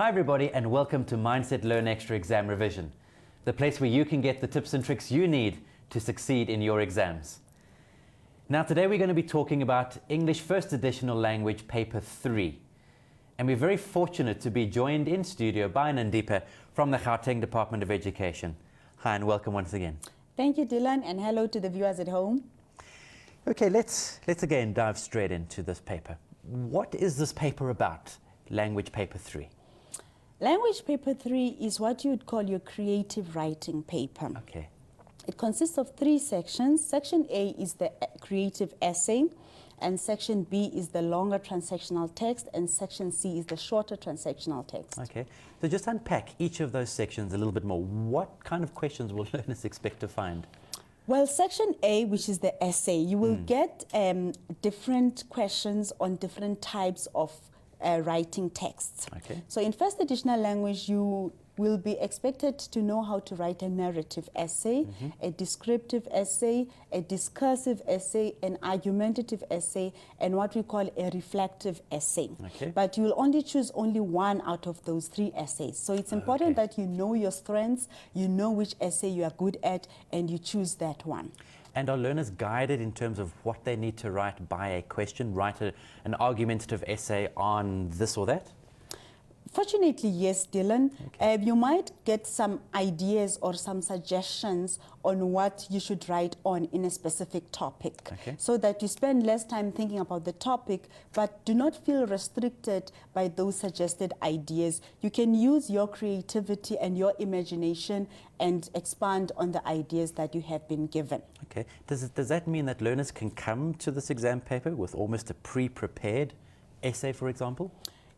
Hi everybody, and welcome to Mindset Learn Extra Exam Revision, the place where you can get the tips and tricks you need to succeed in your exams. Now today we're going to be talking about English First Additional Language Paper 3. And we're very fortunate to be joined in studio by Nandipa from the Gauteng Department of Education. Hi and welcome once again. Thank you, Dylan, and hello to the viewers at home. Okay, let's again dive straight into this paper. What is this paper about, Language Paper 3? Language Paper 3 is what you would call your creative writing paper. Okay. It consists of 3 sections. Section A is the creative essay, and Section B is the longer transactional text, and Section C is the shorter transactional text. Okay, so just unpack each of those sections a little bit more. What kind of questions will learners expect to find? Well, Section A, which is the essay, you will get different questions on different types of writing texts. Okay. So in First Additional Language, you will be expected to know how to write a narrative essay, a descriptive essay, a discursive essay, an argumentative essay, and what we call a reflective essay. Okay. But you will only choose only one out of those 3 essays. So it's important that you know your strengths, you know which essay you are good at, and you choose that one. And are learners guided in terms of what they need to write by a question, write an argumentative essay on this or that? Fortunately, yes, Dylan. Okay. You might get some ideas or some suggestions on what you should write on in a specific topic, Okay. so that you spend less time thinking about the topic, but do not feel restricted by those suggested ideas. You can use your creativity and your imagination and expand on the ideas that you have been given. Okay. Does that mean that learners can come to this exam paper with almost a pre-prepared essay, for example?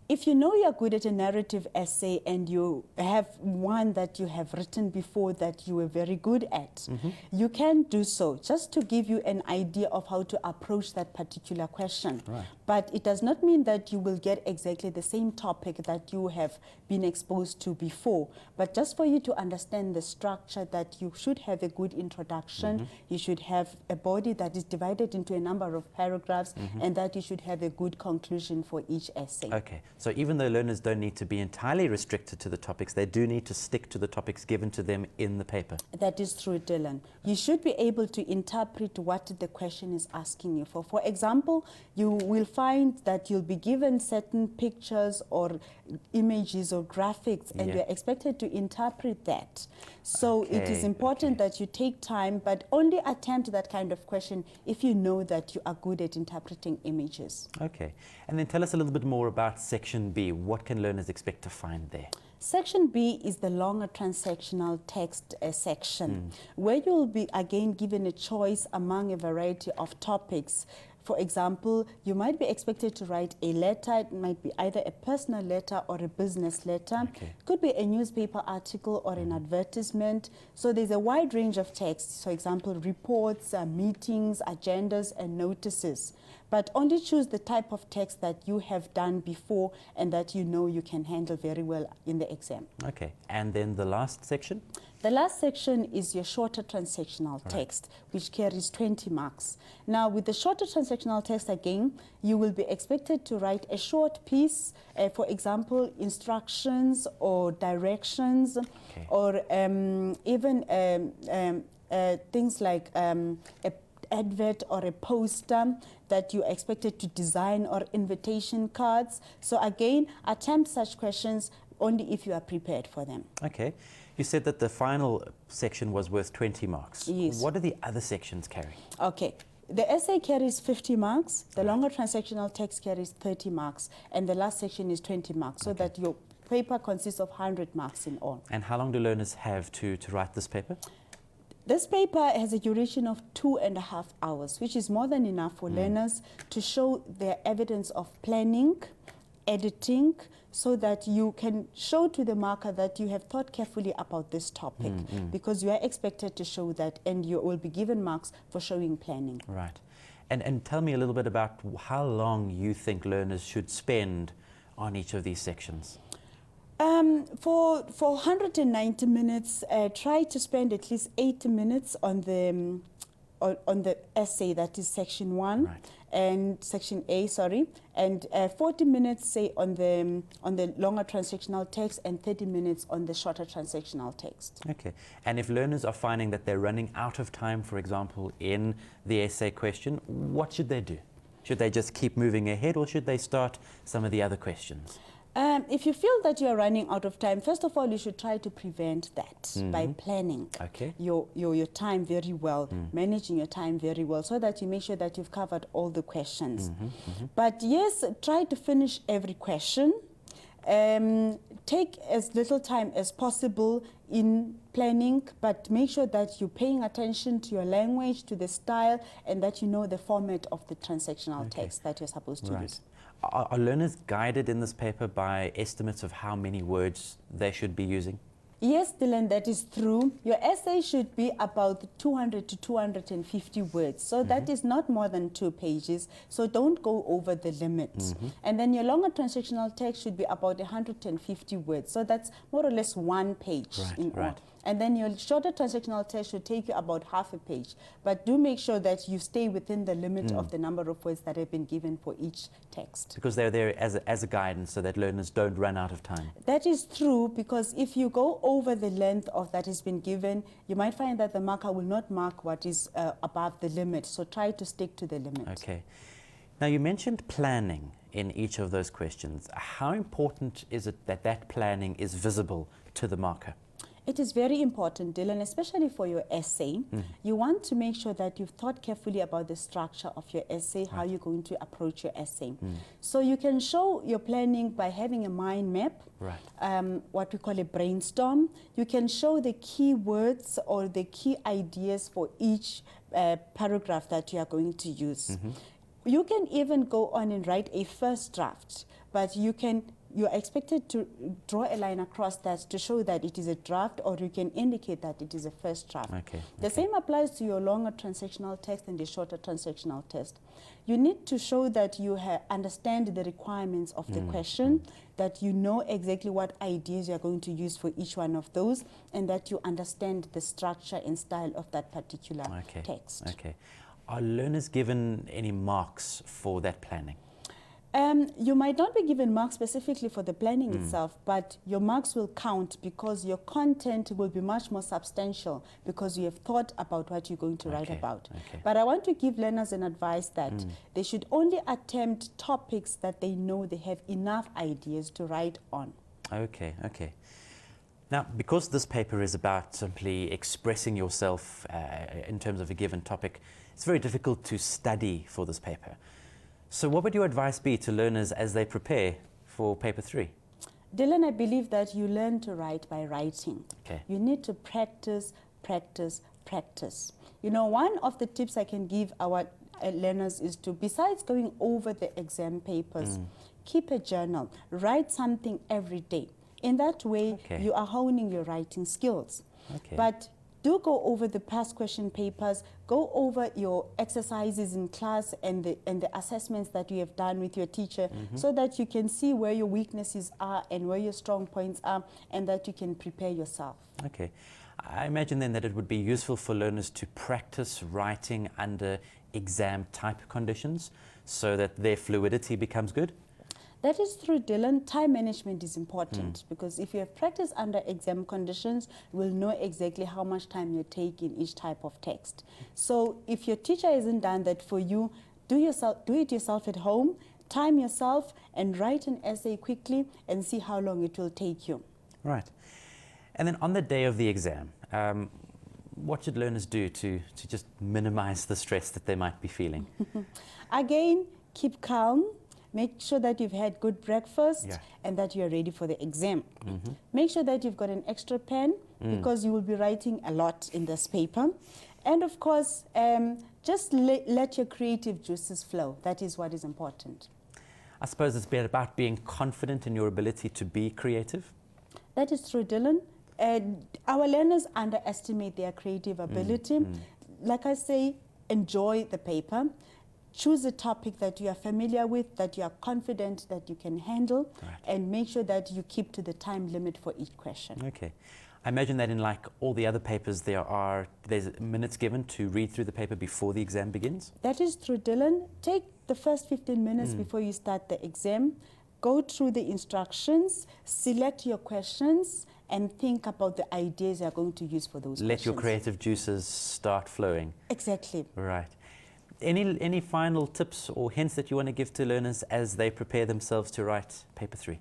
If you know you're good at a narrative essay and you have one that you have written before that you were very good at, you can do so, just to give you an idea of how to approach that particular question. Right. But it does not mean that you will get exactly the same topic that you have been exposed to before, but just for you to understand the structure, that you should have a good introduction, you should have a body that is divided into a number of paragraphs, and that you should have a good conclusion for each essay. Okay. So even though learners don't need to be entirely restricted to the topics, they do need to stick to the topics given to them in the paper. That is true, Dylan. You should be able to interpret what the question is asking you for. For example, you will find that you'll be given certain pictures or images or graphics, and you're expected to interpret that. So it is important that you take time, but only attempt that kind of question if you know that you are good at interpreting images. Okay. And then tell us a little bit more about Section B. What can learners expect to find there? Section B is the longer transactional text section, where you will be again given a choice among a variety of topics. For example, you might be expected to write a letter. It might be either a personal letter or a business letter. Okay. It could be a newspaper article or an advertisement. So there's a wide range of text. For example, reports, meetings, agendas, and notices. But only choose the type of text that you have done before and that you know you can handle very well in the exam. Okay. And then the last section? The last section is your shorter transactional text, which carries 20 marks. Now, with the shorter transactional text, again, you will be expected to write a short piece, for example, instructions or directions, or even things like an advert or a poster that you are expected to design, or invitation cards. So again, attempt such questions only if you are prepared for them. Okay. You said that the final section was worth 20 marks. Yes. What do the other sections carry? Okay. The essay carries 50 marks, the longer transactional text carries 30 marks, and the last section is 20 marks, so that your paper consists of 100 marks in all. And how long do learners have to write this paper? This paper has a duration of 2.5 hours, which is more than enough for learners to show their evidence of planning, editing, so that you can show to the marker that you have thought carefully about this topic, because you are expected to show that, and you will be given marks for showing planning. Right. And tell me a little bit about how long you think learners should spend on each of these sections. For 190 minutes, try to spend at least 80 minutes on on the essay, that is section 1, Right. and section A, sorry, and 40 minutes, say, on the longer transactional text, and 30 minutes on the shorter transactional text. Okay. And if learners are finding that they're running out of time, for example, in the essay question, what should they do? Should they just keep moving ahead, or should they start some of the other questions? If you feel that you are running out of time, first of all, you should try to prevent that by planning Okay. your time very well, managing your time very well, so that you make sure that you've covered all the questions. But yes, try to finish every question. Take as little time as possible in planning, but make sure that you're paying attention to your language, to the style, and that you know the format of the transactional text that you're supposed to use. Are learners guided in this paper by estimates of how many words they should be using? Yes, Dylan, that is true. Your essay should be about 200 to 250 words. So that is not more than 2 pages. So don't go over the limit. And then your longer transactional text should be about 150 words. So that's more or less 1 page in all. And then your shorter transactional text should take you about half a page. But do make sure that you stay within the limit of the number of words that have been given for each text. Because they're there as a guidance so that learners don't run out of time. That is true, because if you go over the length of that has been given, you might find that the marker will not mark what is above the limit. So try to stick to the limit. Okay. Now, you mentioned planning in each of those questions. How important is it that that planning is visible to the marker? It is very important, Dylan, especially for your essay. You want to make sure that you've thought carefully about the structure of your essay, how you're going to approach your essay. So you can show your planning by having a mind map, what we call a brainstorm. You can show the key words or the key ideas for each paragraph that you are going to use. You can even go on and write a first draft, but you're expected to draw a line across that to show that it is a draft, or you can indicate that it is a first draft. The same applies to your longer transactional text and the shorter transactional text. You need to show that you understand the requirements of the question, that you know exactly what ideas you're going to use for each one of those, and that you understand the structure and style of that particular text. Are learners given any marks for that planning? You might not be given marks specifically for the planning itself, but your marks will count because your content will be much more substantial because you have thought about what you're going to write about. But I want to give learners an advice that they should only attempt topics that they know they have enough ideas to write on. Now, because this paper is about simply expressing yourself in terms of a given topic, it's very difficult to study for this paper. So what would your advice be to learners as they prepare for paper 3? Dylan, I believe that you learn to write by writing. You need to practice, practice, practice. You know, one of the tips I can give our learners is to, besides going over the exam papers, keep a journal, write something every day. In that way, you are honing your writing skills. But do go over the past question papers, go over your exercises in class and the assessments that you have done with your teacher, so that you can see where your weaknesses are and where your strong points are, and that you can prepare yourself. I imagine then that it would be useful for learners to practice writing under exam type conditions so that their fluidity becomes good. That is true, Dylan. Time management is important because if you have practiced under exam conditions, you will know exactly how much time you take in each type of text. So if your teacher hasn't done that for you, do it yourself at home, time yourself, and write an essay quickly and see how long it will take you. Right. And then on the day of the exam, what should learners do to just minimize the stress that they might be feeling? Again, keep calm. Make sure that you've had good breakfast and that you're ready for the exam. Make sure that you've got an extra pen because you will be writing a lot in this paper. And of course, just let your creative juices flow. That is what is important. I suppose it's about being confident in your ability to be creative. That is true, Dylan. Our learners underestimate their creative ability. Like I say, enjoy the paper. Choose a topic that you are familiar with, that you are confident that you can handle, and make sure that you keep to the time limit for each question. I imagine that in like all the other papers there's minutes given to read through the paper before the exam begins? That is true, Dylan. Take the first 15 minutes before you start the exam. Go through the instructions, select your questions, and think about the ideas you're going to use for those questions. Let your creative juices start flowing. Exactly. Right. Any final tips or hints that you want to give to learners as they prepare themselves to write paper 3?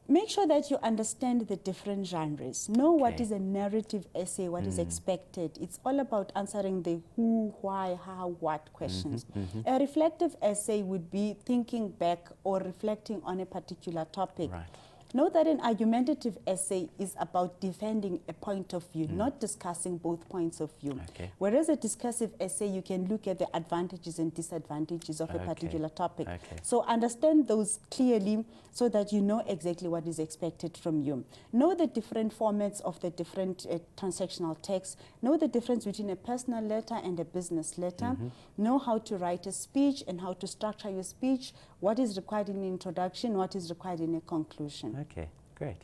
Make sure that you understand the different genres. Know what Okay. is a narrative essay, what is expected. It's all about answering the who, why, how, what questions. A reflective essay would be thinking back or reflecting on a particular topic. Right. Know that an argumentative essay is about defending a point of view, not discussing both points of view. Okay. Whereas a discursive essay, you can look at the advantages and disadvantages of a particular topic. Okay. So understand those clearly so that you know exactly what is expected from you. Know the different formats of the different transactional texts. Know the difference between a personal letter and a business letter. Know how to write a speech and how to structure your speech, what is required in an introduction, what is required in a conclusion. Okay, great.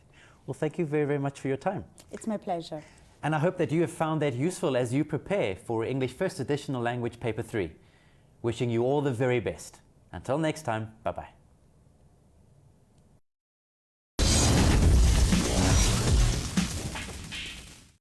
Well, thank you very, very much for your time. It's my pleasure. And I hope that you have found that useful as you prepare for English First Additional Language Paper 3. Wishing you all the very best. Until next time, bye-bye.